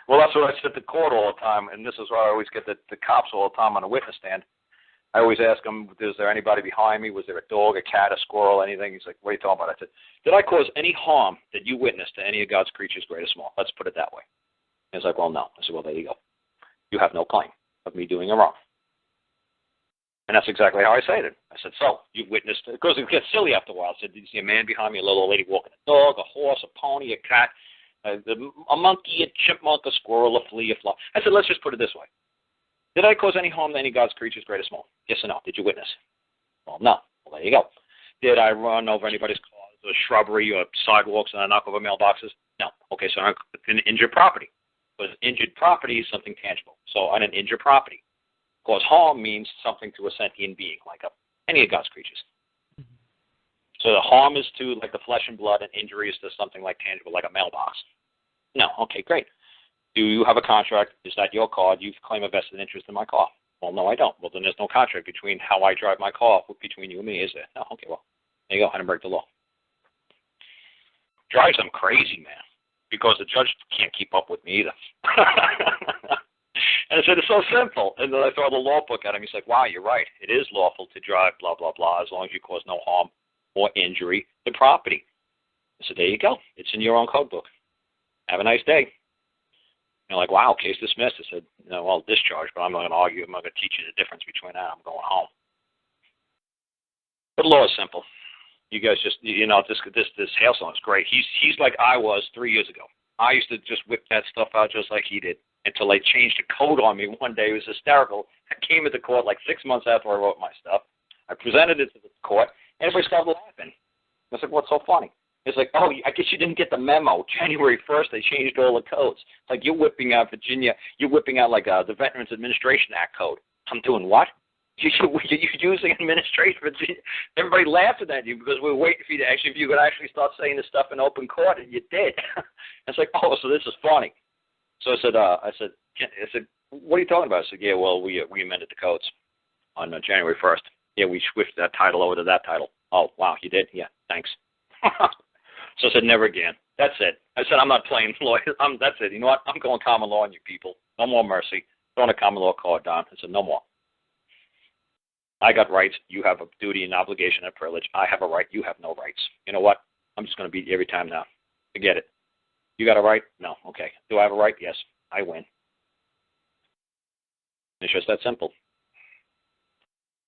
Well, that's what I said to court all the time, and this is why I always get the cops all the time on the witness stand. I always ask them, is there anybody behind me? Was there a dog, a cat, a squirrel, anything? He's like, what are you talking about? I said, did I cause any harm that you witnessed to any of God's creatures, great or small? Let's put it that way. He's like, well, no. I said, well, there you go. You have no claim of me doing it wrong. And that's exactly how I said it. I said, so, you witnessed, because it gets silly after a while. I said, did you see a man behind me, a little old lady walking a dog, a horse, a pony, a cat, a monkey, a chipmunk, a squirrel, a flea, a fly? I said, let's just put it this way. Did I cause any harm to any of God's creatures, great or small? Yes or no? Did you witness? Well, no. Well, there you go. Did I run over anybody's cars or shrubbery or sidewalks and I knock over mailboxes? No. Okay, so I didn't injure property. Because injured property is something tangible. So I didn't injure property. Cause harm means something to a sentient being, like any of God's creatures. So the harm is to like the flesh and blood, and injury is to something like tangible, like a mailbox. No. Okay, great. Do you have a contract? Is that your car? Do you claim a vested interest in my car? Well, no, I don't. Well, then there's no contract between how I drive my car between you and me, is there? No. Okay, well, there you go. I didn't break the law. Drives them crazy, man, because the judge can't keep up with me either. And I said, it's so simple. And then I throw the law book at him. He's like, wow, you're right. It is lawful to drive blah, blah, blah, as long as you cause no harm or injury to property. I said, there you go. It's in your own code book. Have a nice day. You're like, wow, case dismissed. I said, no, well, discharged, but I'm not going to argue. I'm not going to teach you the difference between that. I'm going home. But the law is simple. You guys just, this hailstone is great. He's like I was 3 years ago. I used to just whip that stuff out just like he did until they changed the code on me one day. It was hysterical. I came into court like 6 months after I wrote my stuff. I presented it to the court, and everybody started laughing. I was like, what's so funny? It's like, oh, I guess you didn't get the memo. January 1st, they changed all the codes. It's like you're whipping out Virginia. You're whipping out like the Veterans Administration Act code. I'm doing what? You're using administration. Virginia. Everybody laughing at you because we were waiting for you to actually, if you could actually start saying this stuff in open court, and you did. It's like, oh, so this is funny. So I said, what are you talking about? I said, yeah, well, we amended the codes on January 1st. Yeah, we switched that title over to that title. Oh, wow, you did? Yeah, thanks. So I said, never again. That's it. I said, I'm not playing lawyer. That's it. You know what? I'm going common law on you people. No more mercy. Throwing a common law card down. I said, no more. I got rights. You have a duty and obligation and privilege. I have a right. You have no rights. You know what? I'm just going to beat you every time now. Forget it. You got a right? No. Okay. Do I have a right? Yes. I win. It's just that simple.